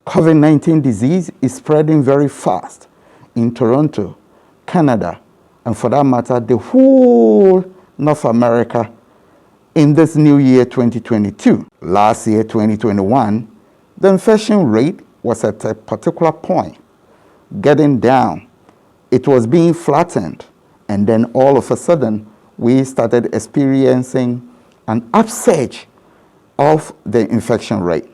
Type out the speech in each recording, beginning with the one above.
COVID-19 disease is spreading very fast in Toronto, Canada, and for that matter, the whole North America in this new year 2022. Last year, 2021, the infection rate was at a particular point, getting down. It was being flattened, and then all of a sudden, we started experiencing an upsurge of the infection rate.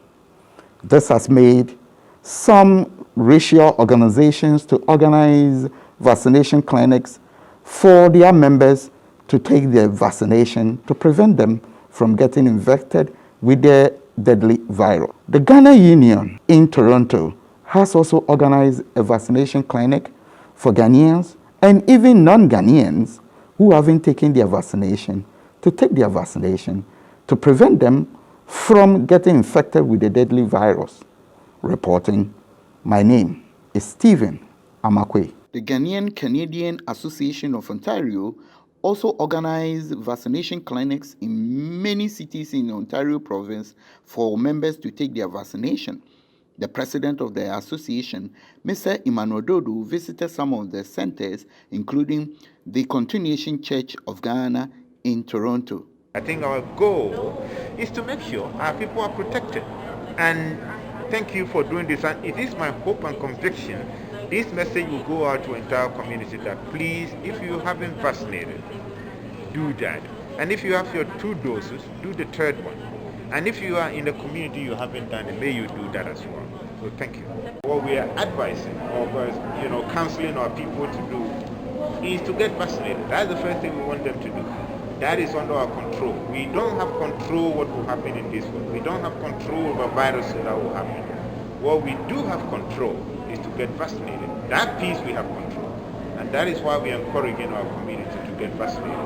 This has made some racial organizations to organize vaccination clinics for their members to take their vaccination to prevent them from getting infected with the deadly virus. The Ghana Union in Toronto has also organized a vaccination clinic for Ghanaians and even non-Ghanaians who haven't taken their vaccination to take their vaccination to prevent them from getting infected with the deadly virus. Reporting, my name is Stephen Quaye. The Ghanaian Canadian Association of Ontario also organized vaccination clinics in many cities in Ontario province for members to take their vaccination. The president of the association, Mr. Emmanuel Dodo, visited some of the centers, including the Continuation Church of Ghana in Toronto. I think our goal is to make sure our people are protected. And thank you for doing this. And it is my hope and conviction this message will go out to the entire community that please, if you haven't vaccinated, do that. And if you have your 2 doses, do the 3rd one. And if you are in the community you haven't done it, may you do that as well. So thank you. What we are advising or counseling our people to do is to get vaccinated. That's the first thing we want them to do. That is under our control. We don't have control what will happen in this world. We don't have control over viruses that will happen. What we do have control is to get vaccinated. That piece we have control. And that is why we are encouraging our community to get vaccinated.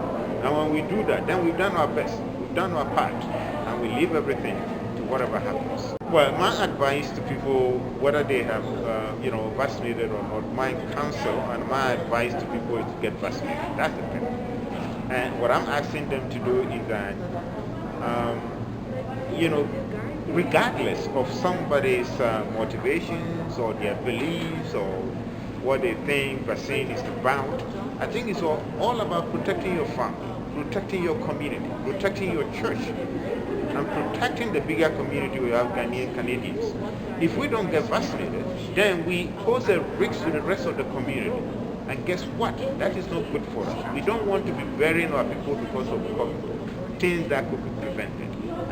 And when we do that, then we've done our best. We've done our part. And we leave everything to whatever happens. Well, my advice to people, whether they have, vaccinated or not, my counsel and my advice to people is to get vaccinated. That's the thing. And what I'm asking them to do is that, regardless of somebody's motivations or their beliefs or what they think vaccine is about, I think it's all about protecting your family, protecting your community, protecting your church, and protecting the bigger community we have, Ghanaian Canadians. If we don't get vaccinated, then we pose a risk to the rest of the community. And guess what? That is not good for us. We don't want to be burying our people because of things that could be prevented.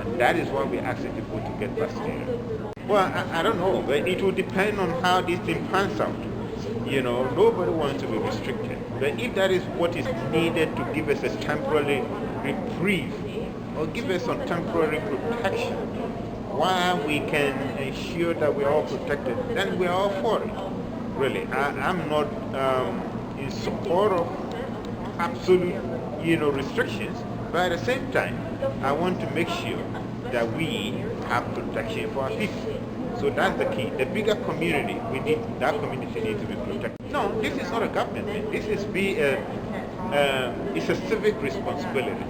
And that is why we're asking people to get vaccinated. Well, I don't know, but it will depend on how this thing pans out. Nobody wants to be restricted. But if that is what is needed to give us a temporary reprieve or give us some temporary protection while we can ensure that we're all protected, then we're all for it. Really, I'm not in support of absolute, restrictions, but at the same time, I want to make sure that we have protection for our people. So that's the key. The bigger community, that community needs to be protected. No, this is not a government thing. This is it's a civic responsibility.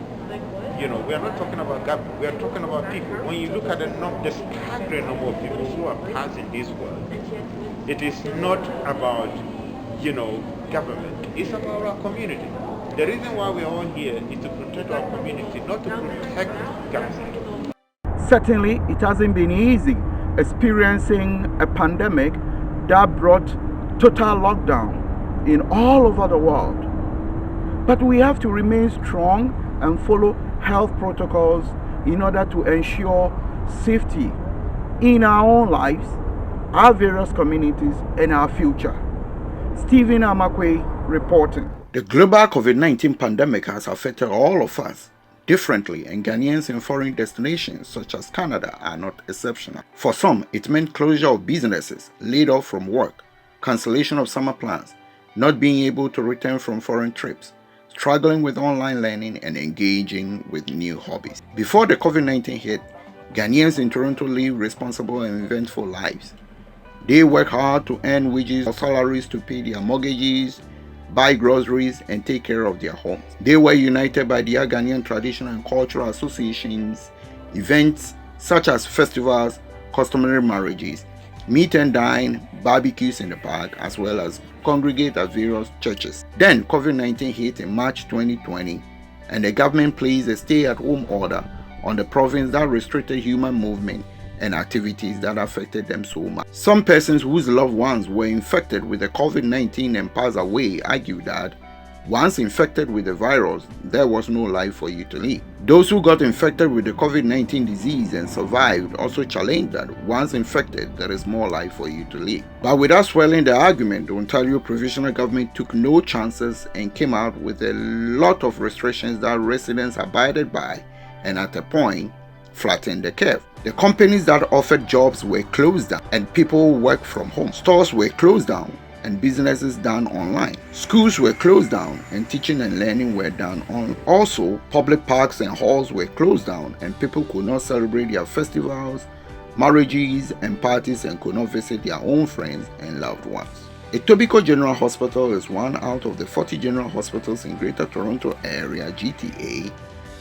We are not talking about government. We are talking about people. When you look at the staggering number of people who are passing this world, it is not about, government. It's about our community. The reason why we are all here is to protect our community, not to protect government. Certainly, it hasn't been easy experiencing a pandemic that brought total lockdown in all over the world. But we have to remain strong and follow health protocols in order to ensure safety in our own lives, our various communities, and our future. Stephen Quaye reporting. The global COVID-19 pandemic has affected all of us differently, and Ghanaians in foreign destinations such as Canada are not exceptional. For some, it meant closure of businesses, laid off from work, cancellation of summer plans, not being able to return from foreign trips, struggling with online learning, and engaging with new hobbies. Before the COVID-19 hit, Ghanaians in Toronto live responsible and eventful lives. They work hard to earn wages or salaries to pay their mortgages, buy groceries, and take care of their homes. They were united by their Ghanaian traditional and cultural associations, events such as festivals, customary marriages, meet and dine, barbecues in the park, as well as congregate at various churches. Then COVID-19 hit in March 2020, and the government placed a stay-at-home order on the province that restricted human movement and activities that affected them so much. Some persons whose loved ones were infected with the COVID-19 and passed away argue that once infected with the virus, there was no life for you to live. Those who got infected with the COVID-19 disease and survived also challenged that once infected, there is more life for you to live. But without swelling the argument, the Ontario provincial government took no chances and came out with a lot of restrictions that residents abided by, and at a point, flattened the curve. The companies that offered jobs were closed down and people worked from home. Stores were closed down and businesses done online. Schools were closed down and teaching and learning were done on. Also, public parks and halls were closed down and people could not celebrate their festivals, marriages and parties and could not visit their own friends and loved ones. Etobicoke General Hospital is one out of the 40 general hospitals in Greater Toronto Area (GTA)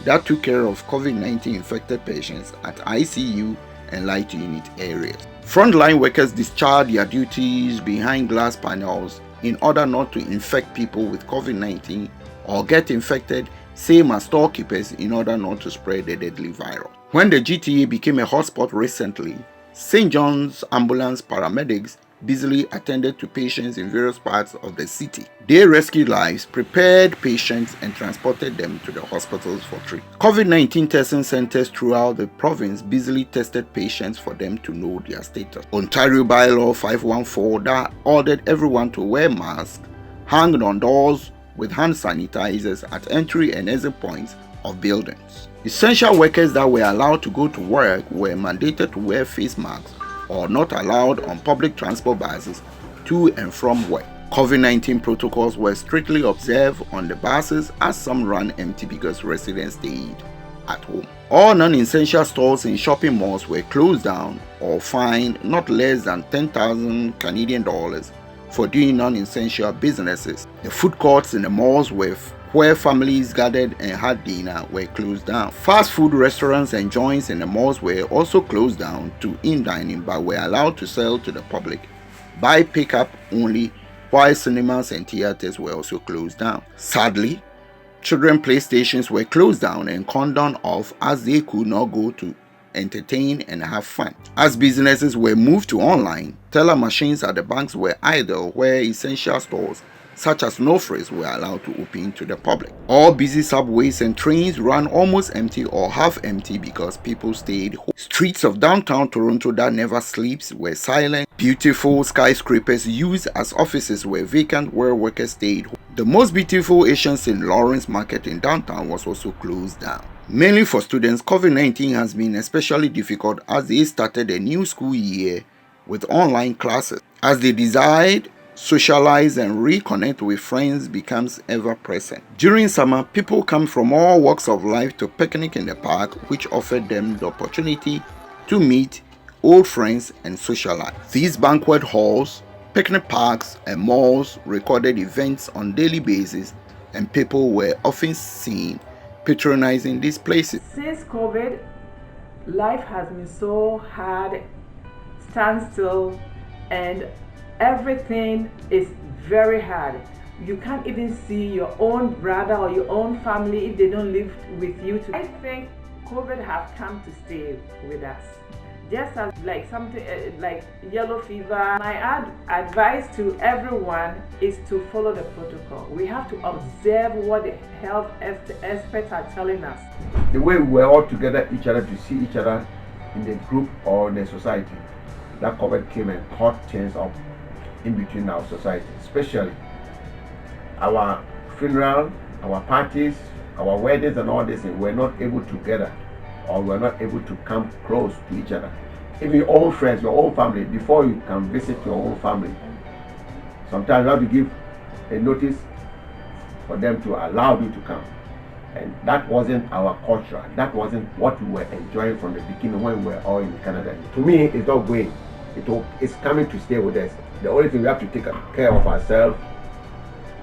that took care of COVID-19 infected patients at ICU and light unit areas. Frontline workers discharge their duties behind glass panels in order not to infect people with COVID-19 or get infected, same as storekeepers, in order not to spread the deadly virus. When the GTA became a hotspot recently, St. John's ambulance paramedics busily attended to patients in various parts of the city. They rescued lives, prepared patients, and transported them to the hospitals for treatment. COVID-19 testing centers throughout the province busily tested patients for them to know their status. Ontario Bylaw 514 that ordered everyone to wear masks, hanged on doors with hand sanitizers at entry and exit points of buildings. Essential workers that were allowed to go to work were mandated to wear face masks or not allowed on public transport buses to and from work. COVID-19 protocols were strictly observed on the buses as some ran empty because residents stayed at home. All non-essential stores in shopping malls were closed down or fined not less than 10,000 Canadian dollars for doing non-essential businesses. The food courts in the malls where families gathered and had dinner were closed down. Fast food restaurants and joints in the malls were also closed down to in-dining but were allowed to sell to the public by pickup only, while cinemas and theaters were also closed down. Sadly, children play stations were closed down and cordoned off as they could not go to entertain and have fun. As businesses were moved to online, teller machines at the banks were idle, where essential stores such as no frills were allowed to open to the public. All busy subways and trains ran almost empty or half empty because people stayed home. Streets of downtown Toronto that never sleeps were silent. Beautiful skyscrapers used as offices were vacant where workers stayed home. The most beautiful Asian St. Lawrence Market in downtown was also closed down. Mainly for students, COVID-19 has been especially difficult as they started a new school year with online classes. As they decide, socialize and reconnect with friends becomes ever present. During summer, people come from all walks of life to picnic in the park, which offered them the opportunity to meet old friends and socialize. These banquet halls, picnic parks, and malls recorded events on a daily basis, and people were often seen patronizing these places. Since COVID, life has been so hard, standstill, and everything is very hard. You can't even see your own brother or your own family if they don't live with you. I think COVID has come to stay with us. Just as like something like yellow fever, my advice to everyone is to follow the protocol. We have to observe what the health experts are telling us. The way we were all together each other to see each other in the group or the society, that COVID came and caught things up in between our society, especially our funeral, our parties, our weddings and all this, and we're not able together or we're not able to come close to each other. Even your own friends, your own family, before you can visit your own family, sometimes you have to give a notice for them to allow you to come. And that wasn't our culture. That wasn't what we were enjoying from the beginning when we were all in Canada. To me, it's not going. It's coming to stay with us. The only thing we have to take care of ourselves,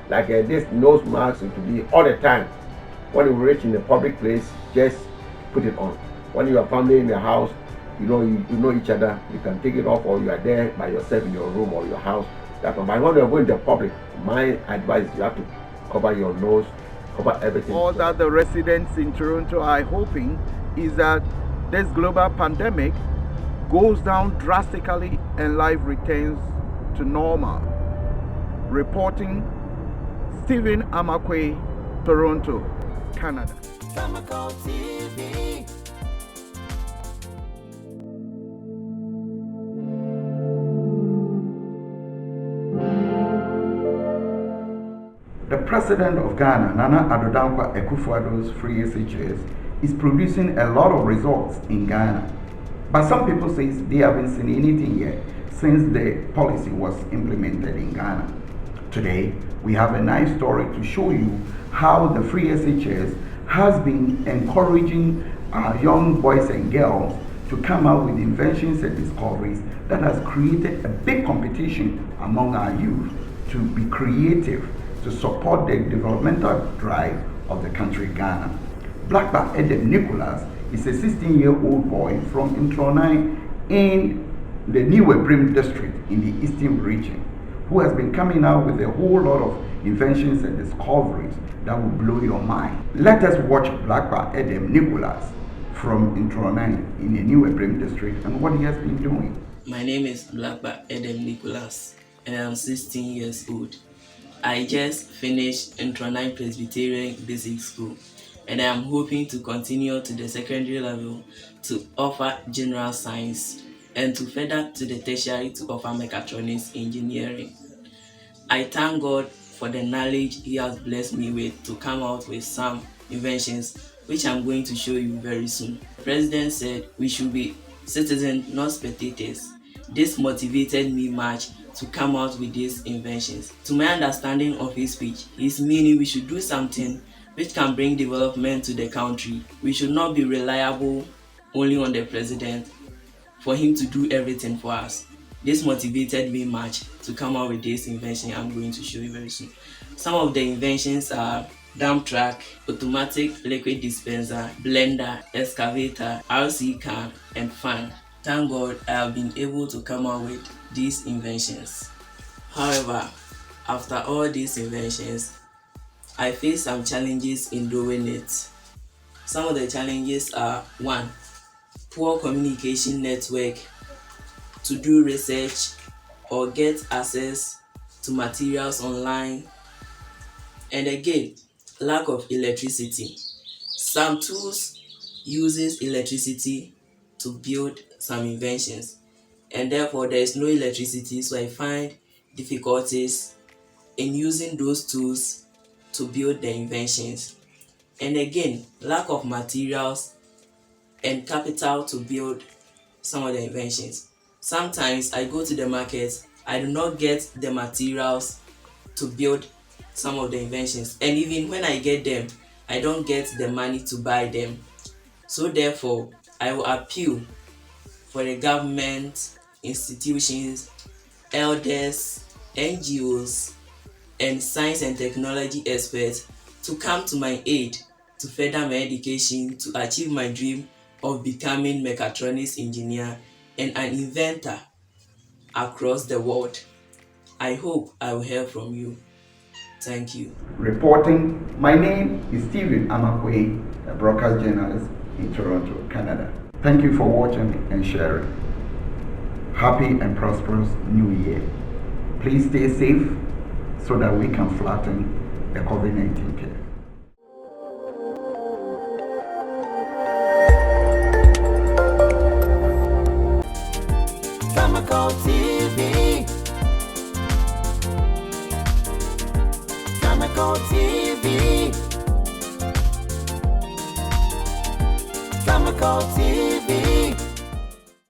like this nose mask to be all the time. When we reach in the public place, just put it on. When you have family in the house, you know each other, you can take it off, or you are there by yourself in your room or your house. That one. But when you're going to the public, my advice is you have to cover your nose, cover everything. All that the residents in Toronto are hoping is that this global pandemic goes down drastically and life returns to normal. Reporting, Stephen Quaye, Toronto, Canada. Khemical TV. The president of Ghana, Nana Addo Dankwa Akufo-Addo's free SHS, is producing a lot of results in Ghana. But some people say they haven't seen anything yet since the policy was implemented in Ghana. Today, we have a nice story to show you how the free SHS has been encouraging our young boys and girls to come out with inventions and discoveries that has created a big competition among our youth to be creative, to support the developmental drive of the country Ghana. Blackback Edem Nicholas is a 16-year-old boy from Intronai in the New Ebrim district in the eastern region, who has been coming out with a whole lot of inventions and discoveries that will blow your mind. Let us watch Blackback Edem Nicholas from Intronai in the New Ebrim district and what he has been doing. My name is Blackback Edem Nicholas and I'm 16 years old. I just finished Intronai Presbyterian Basic School and I am hoping to continue to the secondary level to offer general science and to further to the tertiary to offer mechatronics engineering. I thank God for the knowledge He has blessed me with to come out with some inventions which I'm going to show you very soon. The President said we should be citizens, not spectators. This motivated me much to come out with these inventions. To my understanding of his speech, he's meaning we should do something which can bring development to the country. We should not be reliable only on the president for him to do everything for us. This motivated me much to come out with this invention I'm going to show you very soon. Some of the inventions are dump truck, automatic liquid dispenser, blender, excavator, RC car, and fan. Thank God I have been able to come out with these inventions. However, after all these inventions, I face some challenges in doing it. Some of the challenges are: 1. Poor communication network to do research or get access to materials online, and again, lack of electricity. Some tools uses electricity to build some inventions, and therefore there is no electricity, so I find difficulties in using those tools to build the inventions. And again, lack of materials and capital to build some of the inventions. Sometimes I go to the market, I do not get the materials to build some of the inventions, and even when I get them, I don't get the money to buy them. So therefore, I will appeal for the government, institutions, elders, NGOs, and science and technology experts to come to my aid to further my education to achieve my dream of becoming mechatronics engineer and an inventor across the world. I hope I will hear from you. Thank you. Reporting, my name is Stephen Quaye, a broadcast journalist in Toronto, Canada. Thank you for watching and sharing. Happy and prosperous New Year. Please stay safe so that we can flatten the COVID-19 curve. Khemical TV. Khemical TV. Khemical TV.